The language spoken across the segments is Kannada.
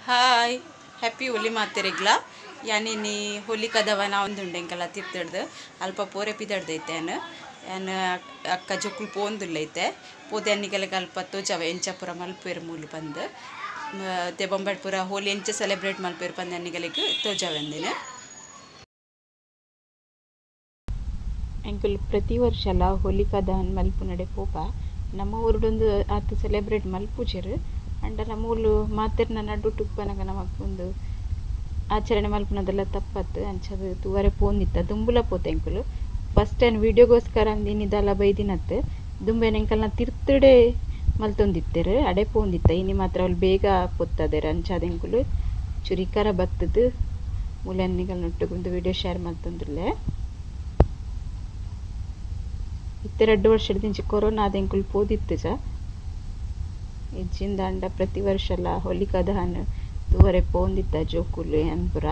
ಹಾಯ್ ಹ್ಯಾಪಿ ಹೋಲಿ ಮಾತೆರೆಗ್ಲ ಯಾನಿನಿ ಹೋಲಿ ಕದವನ ಒಂದುಂಡೆ ಎಂಕಲ್ಲ ತಿರ್ತಿಡ್ದು ಅಲ್ಪ ಪೋರೆ ಪಿದಡ್ದೈತೆ ಯಾನ್ ಅಕ್ಕ ಜೊಕ್ಕುಲು ಪೋಂದುಲ್ಲೈತೆ ಪೋದೆ ಅನ್ನಿಗೆಲೆಗೆ ಅಲ್ಪ ತೋಜಾವ ಎಂಚ ಪೂರ ಮಲ್ಪೇರು ಮೂಲು ಬಂದು ತೆ ಬೊಂಬಾಟ್ ಪೂರ ಹೋಲಿ ಎಂಚ ಸೆಲೆಬ್ರೇಟ್ ಮಲ್ಪೇರು ಬಂದು ಅನ್ನಿಗೆಲೆಗೆ ತೋಜಾವೆಂದಿನ ಎಂಕುಲು ಪ್ರತಿ ವರ್ಷ ಅಲ್ಲ ಹೋಲಿಕಾ ದಹನ್ ಮಲ್ಪು ನಡೆ ಪೋಪ ನಮ್ಮ ಊರುಡೊಂದು ಆತು ಸೆಲೆಬ್ರೇಟ್ ಮಲ್ಪುಜೆರು ಅಂಡ ನಮ್ಮ ಊರು ಮಾತೆರ್ನ ನಡು ಟುಪ್ಪನಗ ನಮಕ್ ಒಂದು ಆಚರಣೆ ಮಲ್ಪುನದೆಲ್ಲ ತಪ್ಪತ್ತು ಅಂಚದು ತೂವರೆ ಪೋಂದಿತ್ತ ದುಂಬುಲ ಪೋತೆ ಎಂಕುಲು ಫಸ್ಟ್ ಟೈಮ್ ವಿಡಿಯೋಗೋಸ್ಕರ ಅಂದಿನಿದಲ್ಲ ಬೈದಿನತ್ತು ದುಂಬೆನ ಎಂಕಲ್ನ ತಿರ್ತಡೆ ಮಲ್ತೊಂದಿತ್ತೆರು ಅಡೆ ಪೋಂದಿತ್ತ ಇನಿ ಮಾತ್ರ ಅವ್ಲು ಬೇಗ ಪೊತ್ತದೆರು ಅಂಚಾದ ಎಂಕುಲು ಚುರಿಕರ ಬತ್ತದು ಮೂಲನ್ನಿಗಲ್ ನೊಟ್ಟುಗೊಂದು ವಿಡಿಯೋ ಶೇರ್ ಮಲ್ತೊಂದುಲ್ಲೆ ಇತ್ತೆ 2 ವರ್ಷದಿಂಚಿ ಕೊರೋನಾ ಆದ ಎಂಕುಲು ಪೋದಿತ್ತು ಜ ಇಜ್ಜಿಂದ ಅಂಡ ಪ್ರತಿ ವರ್ಷ ಎಲ್ಲ ಹೋಲಿಕಾ ದಹನ್ ತೂವರೆ ಪೋಂದಿತ್ತ ಜೋಕುಲು ಅನ್ಪುರ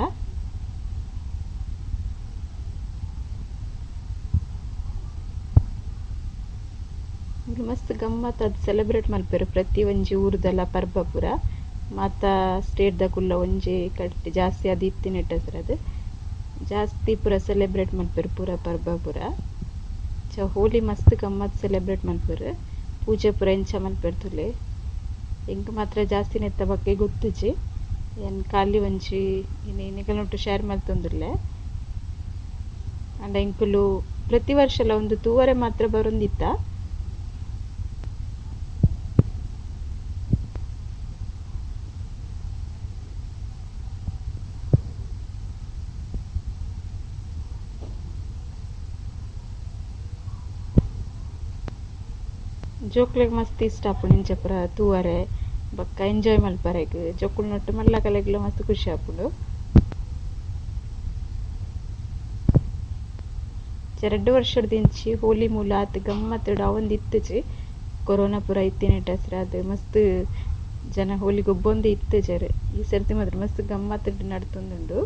ಮಸ್ತ್ ಗಮ್ಮತ್ ಅದು ಸೆಲೆಬ್ರೇಟ್ ಮಲ್ಪೆರು ಪ್ರತಿ ಒಂಜಿ ಊರ್ದಲ್ಲ ಪರ್ಬ ಪೂರ ಮಾತ ಸ್ಟೇಟ್ ದ ಕುಲ್ಲ ಒಂಜಿ ಕಟ್ಟಿ ಜಾಸ್ತಿ ಅದು ಇತ್ತಿನೆಟ್ಟ ಅದು ಜಾಸ್ತಿ ಪೂರ ಸೆಲೆಬ್ರೇಟ್ ಮಲ್ಪೆರು ಪೂರ ಪರ್ಬ ಪೂರ ಹೋಲಿ ಮಸ್ತ್ ಗಮ್ಮತ್ ಸೆಲೆಬ್ರೇಟ್ ಮಲ್ಪೆರು ಪೂಜೆ ಪೂರ ಎಂಚ ಮಲ್ಪೆರು ತುಲೆ ಎಂಕ್ ಮಾತ್ರ ಜಾಸ್ತಿ ನೆತ್ತ ಬಗ್ಗೆ ಗೊತ್ತುಜಿ ಏನು ಖಾಲಿ ಒಂಜಿ ಇನ್ನಿಗಲೊಟ್ಟು ಶೇರ್ ಮಲ್ತೊಂದುಲ್ಲೆ ಅಂಡ ಎಂಕುಲು ಪ್ರತಿ ವರ್ಷ ಎಲ್ಲ ಒಂದು ತೂವರೆ ಮಾತ್ರ ಬರೊಂದಿತ್ತ ಜೋಕ್ಲೆಗ್ ಮಸ್ತ್ ಇಷ್ಟ ಆಪುಂಡು ಇಂಚ ಪೂರ ತೂವರೆ ಬೊಕ್ಕ ಎಂಜಾಯ್ ಮಲ್ಪರೆಗ್ ಜೋಕುಲು ನೊಟ್ಟು ಮಲ್ಲ ಕಲೆಗ್ಲ ಮಸ್ತ್ ಖುಷಿ ಆಪುಂಡು 2 ವರ್ಷದಿಂಚಿ ಹೋಲಿ ಮೂಲ ಆತ್ ಗಮ್ಮತ್ತುಡು ಅವೊಂದು ಇತ್ತುಜಿ ಕೊರೋನಾ ಪೂರ ಇತ್ತಿನೆಟ ಹೆಸರು ಅದು ಮಸ್ತ್ ಜನ ಹೋಲಿ ಗೊಬ್ಬೊಂದು ಇತ್ತು ಜರು ಈ ಸರ್ತಿ ಮಾತ್ರ ಮಸ್ತ್ ಗಮ್ಮತ್ತುಡು ನಡ್ತೊಂದುಂಡು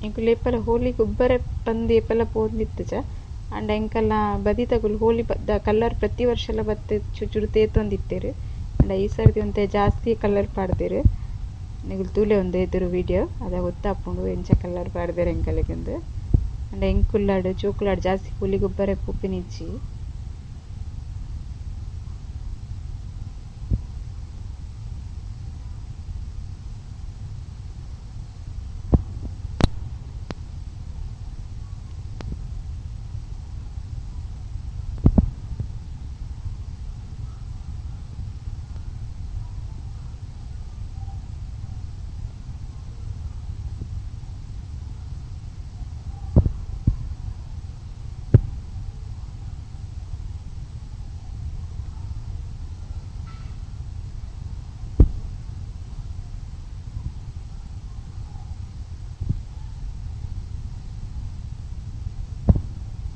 ಎಂಕುಲು ಏಪಲ ಹೋಲಿ ಗೊಬ್ಬರ ಪಂದ್ ಏಪಲ ಪೋಂದಿತ್ತು ಜ ಅಂಡ ಎಂಕಲ್ನ ಬದಿ ತಗುಲು ಹೋಲಿ ಕಲರ್ ಪ್ರತಿ ವರ್ಷ ಎಲ್ಲ ಬತ್ತೆ ಚುಚುರು ತೇತೊಂದಿತ್ತೇರು ಅಂಡ ಈ ಸರ್ತಿ ಒಂತೆ ಜಾಸ್ತಿ ಕಲರ್ ಪಾಡ್ದೇರು ನಿಗುಲು ತೂಲೆ ಒಂದು ಎದುರು ವಿಡಿಯೋ ಅದ ಗೊತ್ತಾಪುಂಡು ಎಂಚ ಕಲರ್ ಪಾಡ್ದೇರು ಎಂಕಲೆಗೊಂದು ಅಂಡ ಎಂಕುಲ್ಲಾಡು ಜೋಕುಲಾಡು ಜಾಸ್ತಿ ಹೋಲಿ ಗೊಬ್ಬರ ಪುಪ್ಪಿನಿಜ್ಜಿ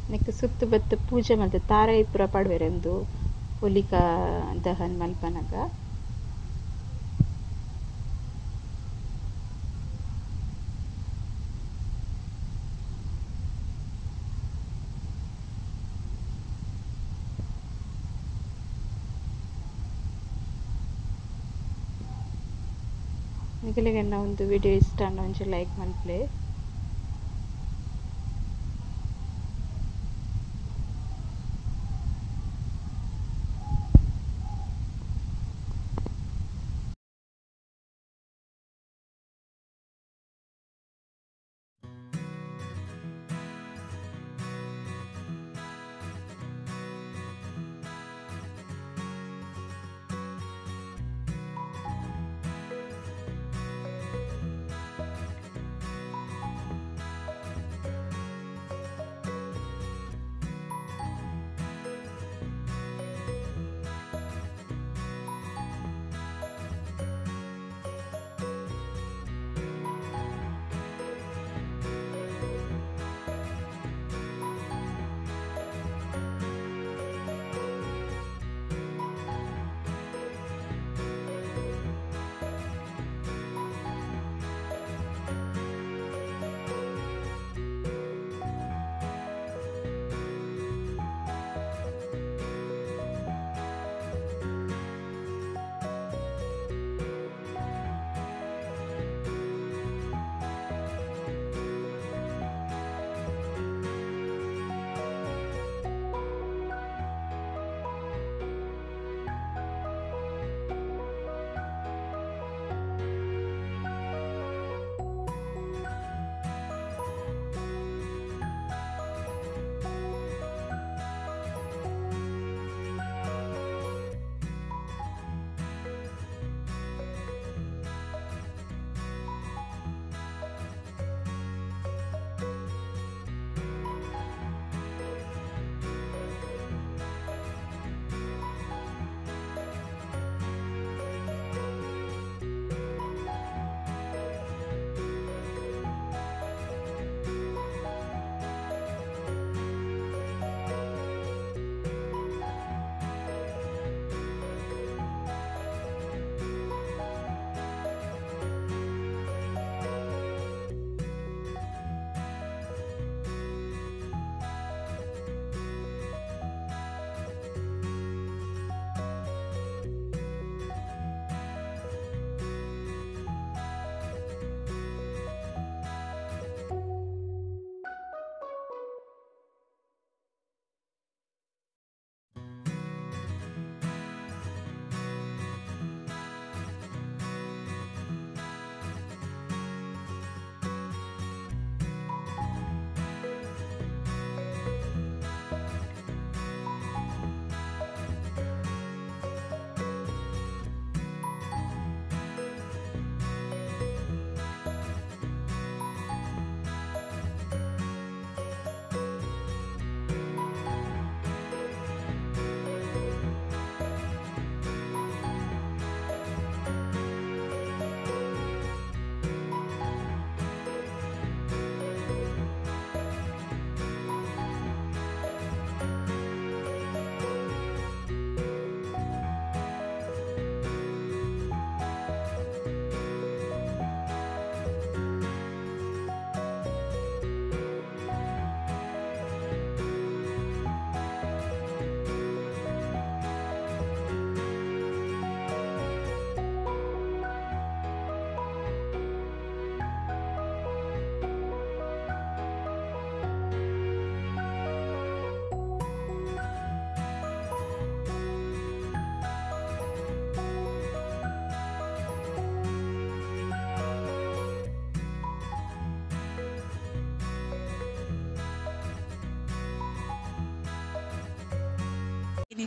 ನೆಕ್ ಸುತ್ತು ಬತ್ತು ಪೂಜೆ ಮಲ್ತೆ ತಾರಾಯಿ ಪೂರ ಪಾಡ್ವೆರೆಂದು ಹೋಲಿಕಾ ದಹನ್ ಮಲ್ಪನಗ ನಿಗಲಿಗೆ ಒಂದು ವಿಡಿಯೋ ಇಷ್ಟ ಅನ್ನೋ ಒಂಚೂರು ಲೈಕ್ ಮಲ್ಪ್ಲೆ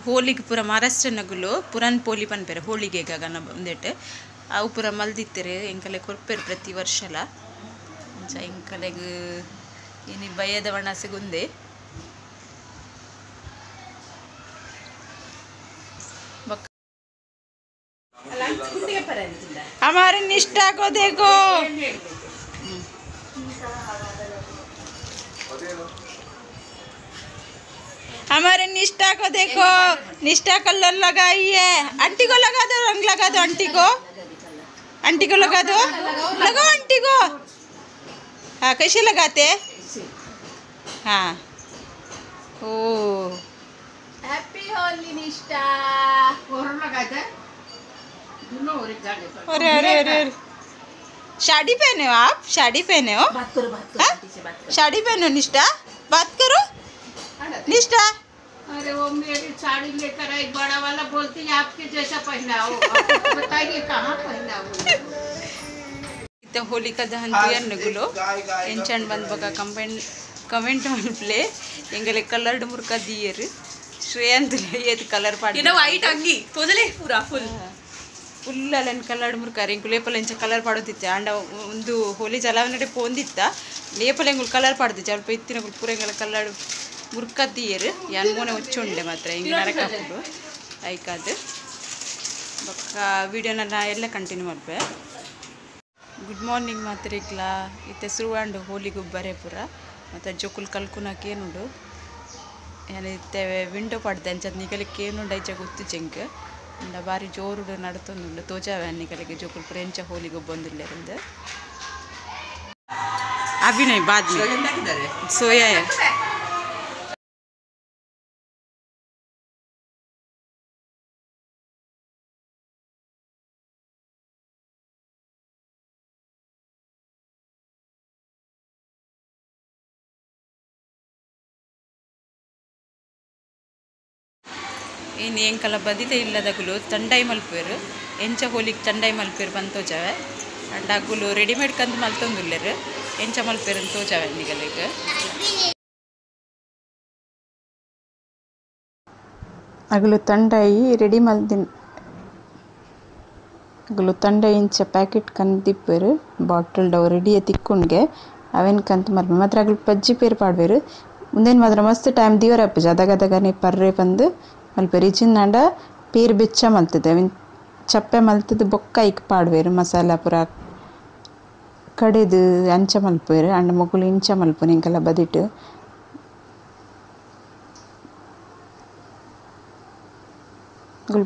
ಹೋಳಿಗೆ ಪೂರ ಮಹಾರಾಷ್ಟ್ರ ನಗುಲು ಪುರನ್ ಪೋಲಿ ಪನ್ಪೆರೆ ಹೋಳಿಗೆ ಗಗನ ಬಂದೇಟ್ ಅವು ಪೂರ ಮಲ್ದಿತ್ತೆರೆ ಎಂಕಲೆ ಕೊರ್ಪೆರು ಪ್ರತಿ ವರ್ಷಲ ಅಂಚ ಎಂಕಲೆಗ್ ಇನಿ ಬಯ್ಯದ ವಣಸೆಗುಂದೆ हमारे निष्ठा को देखो हमारे निष्ठा को देखो निष्ठा कलर लगाई है आंटी को लगा दो रंग लगा दो आंटी को लगा दो लगाओ आंटी को हाँ कैसे लगाते हाँ ओ हैप्पी होली निष्ठा और लगाते अरे अरे अरे साड़ी पहने हो आप साड़ी पहने हो बात करो आंटी से बात करो साड़ी पहने हो निष्ठा बात करो निष्ठा अरे वो मेरी साड़ी लेकर आई बड़ा वाला बोलती है आपके जैसा पहना हो बताइए कहाँ पहना हो इतना होलिका दहन तुयार नगुलो एंचंड बंद बका कमेंट मल्पले ಎಂಗಲೆ ಕಲರ್ಡ್ ಮುರ್ಕ ದಿಯರ್ ಶ್ರೇಯಂತ್ ಏತ್ ಕಲರ್ ಪಾಡಿ ಇನ್ನ ವೈಟ್ ಅಂಗಿ ತೋದಲೆ ಪೂರಾ ಫುಲ್ ಅಲ್ಲನ್ ಕಲರ್ಡ್ ಮುರ್ಕ ಎಂಕು ಲೇಪಲ ಎಂಚ ಕಲರ್ ಪಾಡೋದಿತ್ತೆ ಆಂಡ ಒಂದು ಹೋಲಿ ಜಲವನಡೆ ಪೋಂದಿತ್ತ ಲೇಪಲ ಎಂಗುಲ್ ಕಲರ್ ಪಾಡ್ದಿತ್ತೆ ಅಲ್ಪ ಇತ್ತಿನ ಪೂರ ಎಂಗಲ ಕಲರ್ಡ್ ಮುರ್ಕ ದಿಯರ್ ಯಾನ್ ಮೋನೆ ಒಚ್ಚುಂಡೆ ಮಾತ್ರ ಹಿಂಗೆ ನರಕಪ್ಪು ಐಕಾದ್ ಬೊಕ್ಕ ವಿಡಿಯೋನ ಎಲ್ಲ ಕಂಟಿನ್ಯೂ ಮಲ್ಪೆ ಗುಡ್ ಮಾರ್ನಿಂಗ್ ಮಾತ್ರ ಇಕ್ಲ ಇತ್ತೆ ಸುರುವಾಂಡು ಹೋಲಿ ಗುಬ್ಬರೆ ಪೂರ ಮತ್ತು ಜೋಕುಲ್ ಕಲ್ಕುನಕ್ಕೆ ಏನುಂಡು ಏನಿತ್ತೆ ವಿಂಡೋ ಪಡ್ದೆ ಅಂಚದ ನಿಗಲಿಕ್ಕೆ ಏನುಂಡು ಐಚ ಗೊತ್ತು ಚೆಂಕ್ ಅಂಡ ಬಾರಿ ಜೋರುಡು ನಡ್ತೊಂದುಂಡು ತೋಜಾವೆ ನಿಗಲಿಗೆ ಜೋಕುಲ್ ಪೂರ ಎಂಚ ಹೋಲಿಗೆ ಬಂದುಲ್ಲೆರಿಂದ ಅಭಿನಯ್ ಬಾದ್ ಸೋಯಾ ಏನು ಎಂಕಲ ಬದಿತೆ ಇಲ್ಲದಗುಲು ತಂಡೈ ಮಲ್ಪೇರು ಎಂಚ ಹೋಲಿಗೆ ತಂಡೈ ಮಲ್ಪೇರು ಬಂತೋಜಾವೆ ಅಂಡ್ ಅಗುಲು ರೆಡಿಮೇಡ್ ಕಂದು ಮಲ್ತೊಂದುಲ್ಲೆರು ಎಂಚ ಮಲ್ಪೇರು ಅಂತ ತೋಜಾವೆ ನಿಗಲಿಗೆ ಅಗುಲು ತಂಡೈ ರೆಡಿ ಮಲ್ದಿನ್ ಅಗುಲು ತಂಡೈ ಇಂಚ ಪ್ಯಾಕೆಟ್ ಕಂದು ದಿಪ್ಪೇರು ಬಾಟಲ್ ಡವ್ ರೆಡಿ ತಿಕ್ಕುಂಡ್ಗೆ ಅವೇನು ಕಂತು ಮಲ್ಪೆ ಮಾತ್ರ ಅಗುಲು ಪಜ್ಜಿ ಪೇರು ಪಾಡ್ಬೇರು ಮುಂದೇನು ಮಾತ್ರ ಮಸ್ತ್ ಟೈಮ್ ದಿವರ ಅಪ್ಪಜ ಅದಗದಗನೆ ಪರ್ರೆ ಬಂದು ಮಲ್ಪೇರು ಇಚಿಂದಾಂಡ ಪೇರು ಬೆಚ್ಚ ಮಲ್ತದೆ ಅವಿನ ಚಪ್ಪೆ ಮಲ್ತದ್ದು ಬೊಕ್ಕ ಇಕ್ ಪಾಡ್ವೇರು ಮಸಾಲ ಪೂರ ಕಡೆದು ಅಂಚ ಮಲ್ಪೇರು ಅಂಡ ಮೊಗುಲು ಇಂಚ ಮಲ್ಪು ನಿಂಕಲ್ಲ ಬದಿಟ್ಟು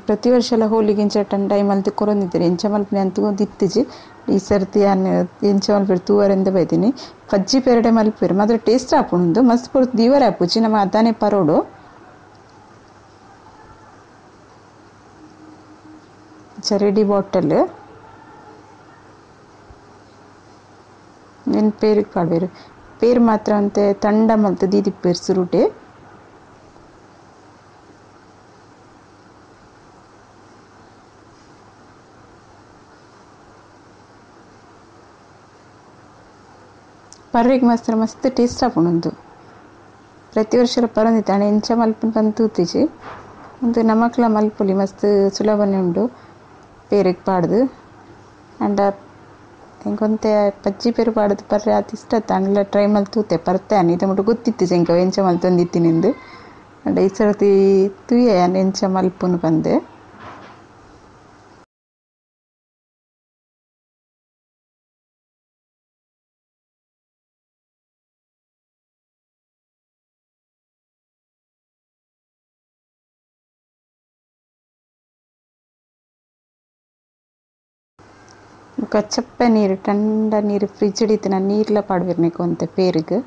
ಪ್ರತಿ ವರ್ಷ ಎಲ್ಲ ಹೋಲಿಗೆ ಇಂಚ ಟೈಮ್ ಮಲ್ತು ಕೊರೊಂದಿದ್ದೀರಿ ಎಂಚ ಮಲ್ಪನೆ ಅಂತೂ ದಿತ್ತಿಜಿ ಈ ಸರ್ತಿ ಎಂಚ ಮಲ್ಪೇರು ತೂವರೆಂದ ಬೈತೀನಿ ಪಜ್ಜಿ ಪೆರಡೆ ಮಲ್ಪೇರು ಮಾತ್ರ ಟೇಸ್ಟ್ ಆಪುಂಡು ಮಸ್ತ್ ಪೂರ ದೀವರ ಆಪುಜಿ ನಮ್ಮ ಅದಾನೆ ಪರೋಡು ರೆಡಿ ಬಾಟಲ್ ಏನು ಪೇರಿಗೆ ಪಾಡ್ಬೇರು ಪೇರು ಮಾತ್ರ ಅಂತೆ ತಂಡ ಮಲ್ತು ದೀದಿಪ್ಪೇರು ಸುರುಟೆ ಪರ್ರಿಗೆ ಮಾತ್ರ ಮಸ್ತ್ ಟೇಸ್ಟ್ ಆಪುಂಡು ಪ್ರತಿ ವರ್ಷ ಪರಂದಿತ್ತು ಹಣ ಎಂಚ ಮಲ್ಪನ ಬಂತೂತಿಜಿ ಒಂದು ನಮಕ್ಲ ಮಲ್ಪುಲಿ ಮಸ್ತ್ ಸುಲಭನೆ ಉಂಡು ಪೇರಿಗೆ ಪಾಡ್ದು ಅಂಡ ಎಂಕೊಂತೆ ಪಜ್ಜಿ ಪೇರು ಪಾಡ್ದು ಪರ್ರೆ ಅದು ಇಷ್ಟ ಅಂಡ್ಲ ಟ್ರೈ ಮಲ್ತೂತೆ ಪರ್ತೆ ಅನ್ನ ಇದು ಮುಟ್ಟು ಗೊತ್ತಿತ್ತು ಎಂಕ ಎಂಚ ಮಲ್ತೊಂದಿತ್ತಿನಿಂದು ಅಂಡ ಈ ಸರ್ತಿ ತುಯ್ಯ ಎಂಚ ಮಲ್ಪುನು ಬಂದೆ ಚಪ್ಪೆ ನೀರು ಟಂಡ ನೀರು ಫ್ರಿಜ್ ಹಿಡಿತಿನ ನೀರ್ಲ ಪಾಡ್ಬೇರ್ನಿಕು ಅಂತೆ ಪೇರಿಗೆ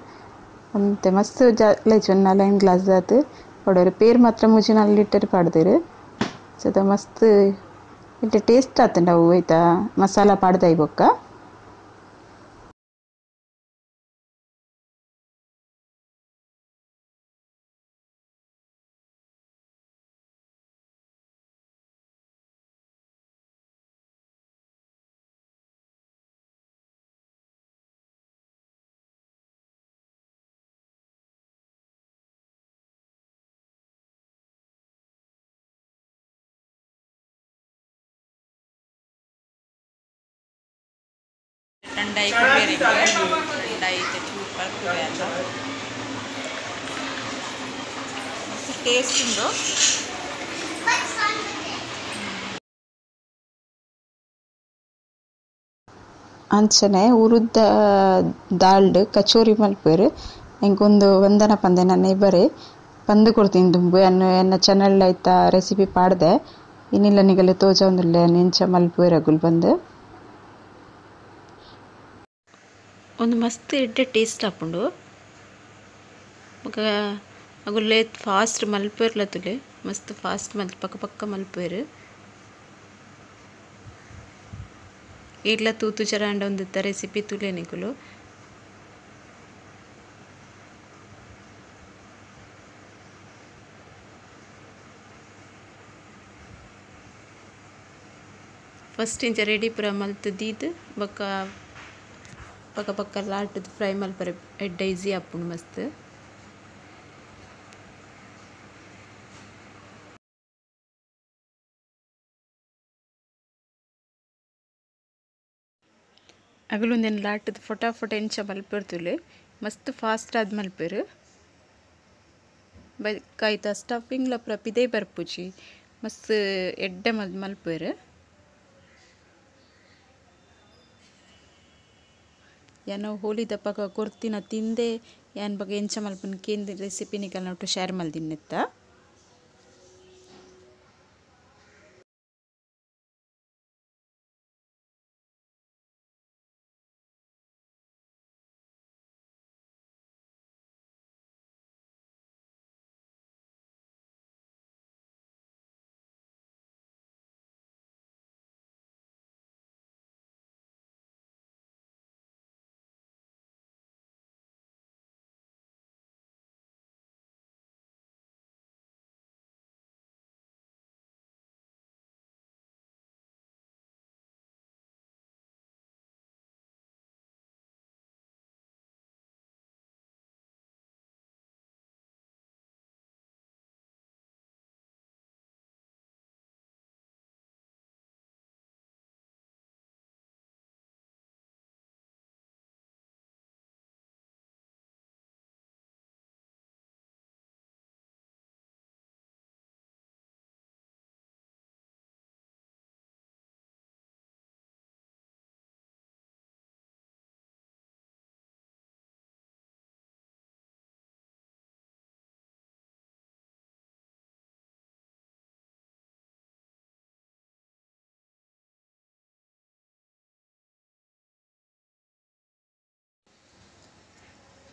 ಅಂತೆ ಮಸ್ತ್ ಜಾಲೇಜ್ ಒಂದು 4 ಗ್ಲಾಸ್ ಆತು ಪಡೋರು ಪೇರು ಮಾತ್ರ ಮುಜಿ 4 ಲೀಟರ್ ಪಾಡ್ದೇರು ಸದ ಮಸ್ತ್ ಇಟ್ಟು ಟೇಸ್ಟ್ ಆತಂಡ ಅವು ಆಯ್ತಾ ಮಸಾಲ ಪಾಡ್ದಾಯಿ ಬೊಕ್ಕ ಅಂಡಾಯಿ ಕುಬೇರಿಗೆ ಅಂಡಾಯಿ ಚೂರು ಕಳ್ತದೆ ಅಂತ ಮಸ್ತ್ ಟೇಸ್ಟ್ ಉಂಡು. ಅಂಚನೆ ಉರುದ್ದ ದಾಲ್ಡ್ ಕಚೋರಿ ಮಲ್ಪೇರು ಎಂಕೊಂದು ವಂದನ ಪಂದೆ ನನ್ನ ಇಬ್ಬರೇ ಪಂದು ಕೊಡ್ತೀನಿ ದುಂಬು ಎನ್ನ ಚಾನಲ್ ಆಯ್ತ ರೆಸಿಪಿ ಪಾಡ್ದೆ ಇನ್ನಿಲ್ಲ ನಿಗಲೆ ತೋಜ ಒಂದಿಲ್ಲ ನೆಂಚ ಮಲ್ಪೇರಗುಲ್ ಬಂದು ಒಂದು ಮಸ್ತ್ ಎಡ್ಡೆ ಟೇಸ್ಟ್ ಹಾಕೊಂಡು ಅಗುಲ್ಲೆ ಫಾಸ್ಟ್ ಮಲ್ಪೇರ್ಲತ್ತುಲೆ ಮಸ್ತ್ ಫಾಸ್ಟ್ ಪಕ್ಕ ಪಕ್ಕ ಮಲ್ಪೇರು ಈಗ್ಲ ತೂತು ಚರಾಂಡ ಒಂದಿತ್ತ ರೆಸಿಪಿ ತುಲೆ ನಿಗುಲು ಫಸ್ಟ್ ಇಂಚ ರೆಡಿ ಪುರ ಮಲ್ತದೀದು ಬೊಕ್ಕ ಪಕ್ಕ ಪಕ್ಕ ಲಾಟದ ಫ್ರೈ ಮಲ್ಪರೆ ಎಡ್ಡ ಈಸಿ ಆಪುಂಡು ಮಸ್ತ್. ಅಗಲೊಂದೇನು ಲಾಟದ ಫೊಟಾಫೊಟ ಎಂಚ ಮಲ್ಪೇರ್ತುಲೆ ಮಸ್ತ್ ಫಾಸ್ಟ್ ಆದ್ ಮಲ್ಪೇರು ಬೈಕಾಯ್ತ ಸ್ಟಫಿಂಗ್ಲ ಪುರ ಪಿದೇ ಬರ್ಪುಜಿ ಮಸ್ತ್ ಎಡ್ಡೆ ಮಲ್ಪೇರು. ಏನೋ ಹೋಲಿ ದಪ್ಪಗ ಕೊರ್ತಿನ ತಿಂದೆ ಏನ್ ಬಗ್ಗೆ ಎಂಚ ಮಲ್ಪನ ಕೇಂದ್ರ ರೆಸಿಪಿ ನಿಕಲ್ನ ಒಟ್ಟು ಶೇರ್ ಮಲ್ದಿನ್ನೆತ್ತ.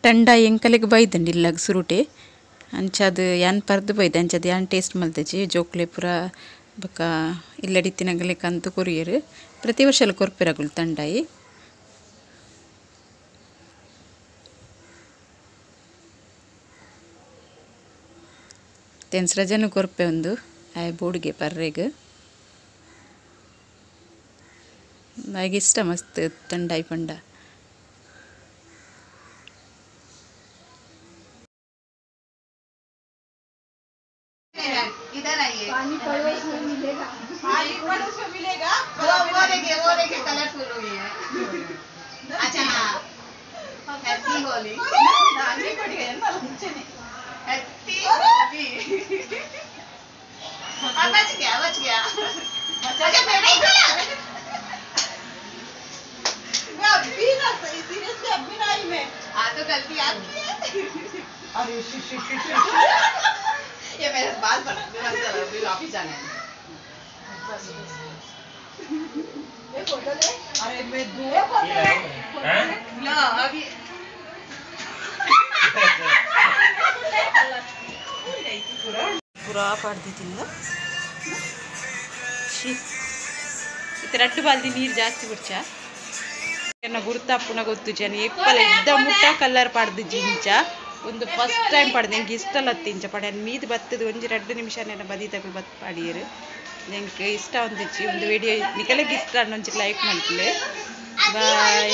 ಟಂಡ ಎಂಕಲೆಗ್ ಬೈದಂಡಿ ಇಲ್ಲಾಗ ಸುರುಟೆ ಅಂಚದ ಯಾನ್ ಪರ್ದು ಬೈದೆ ಅಂಚದ ಯಾನ್ ಟೇಸ್ಟ್ ಮಲ್ತಜಿ ಜೋಕ್ಲೆ ಪುರ ಬೊಕ ಇಲ್ಲಡಿತ್ತಿನಗಲೆ ಕಂತು ಕೊರಿಯರು ಪ್ರತಿ ವರ್ಷ ಎಲ್ಲ ಕೊರ್ಪೆರಗುಲ್ ತಂಡಾಯಿ ತೆನ್ಸ್ರಜನು ಕೊರ್ಪೆ ಒಂದು ಆಯ್ ಬೋರ್ಡ್ಗೆ ಪರ್ರೆಗ್ ಆಯ್ಗೆ ಇಷ್ಟ ಮಸ್ತ್ ತಂಡಾಯಿ ಪಂಡ. इधर आइए पानी पड़ोस में मिलेगा पानी पड़ोस में मिलेगा वो देखिए कलरफुल हो गई है. अच्छा हाँ हैप्पी होली नानी पड़ गए ना लंचने हैप्पी होली बच गया अच्छा मैंने ही बोला मैं अभी ना सही सीरियसली अभी ना आई मैं तो गलती आपकी है. अरे ये मेरे बाल बना अभी ऑफिस जाना है. ये फोटो ले अरे मैं दो लो अभी ಪುರಾ ಪಡ್ದಿತ್ತಿಲ್ಲ ಇತರಟ್ಟು ಬಾಲ್ದಿ ನೀರು ಜಾಸ್ತಿ ಬಿಡ್ಚ ಎನ್ನ ಗುರ್ತಾಪುನ ಗೊತ್ತು ಜನ ಎಪ್ಪಲ ಇದ್ದ ಮುಟ್ಟ ಕಲ್ಲರ್ ಪಡ್ದು ಜಿಂಚ ಒಂದು ಫಸ್ಟ್ ಟೈಮ್ ಪಡ್ದೆ ಎಂಗೆ ಇಷ್ಟ ಲತ್ತಿಂಚ ಪಡ ಮೀದು ಬತ್ತದು ಒಂಜಿ 2 ನಿಮಿಷನೆಲ್ಲ ಬದಿ ತಗೊಳ್ ಬತ್ ಪಾಡಿಯರು ಎಂಗೆ ಇಷ್ಟ ಒಂದಿಚ್ಚಿ ಒಂದು ವಿಡಿಯೋ ನಿಕಲೆಗೆ ಇಷ್ಟ ಅನ್ನೊಂಚಿ ಲೈಕ್ ಮಾಡ್ತಿಲೆ ಬಾಯ್.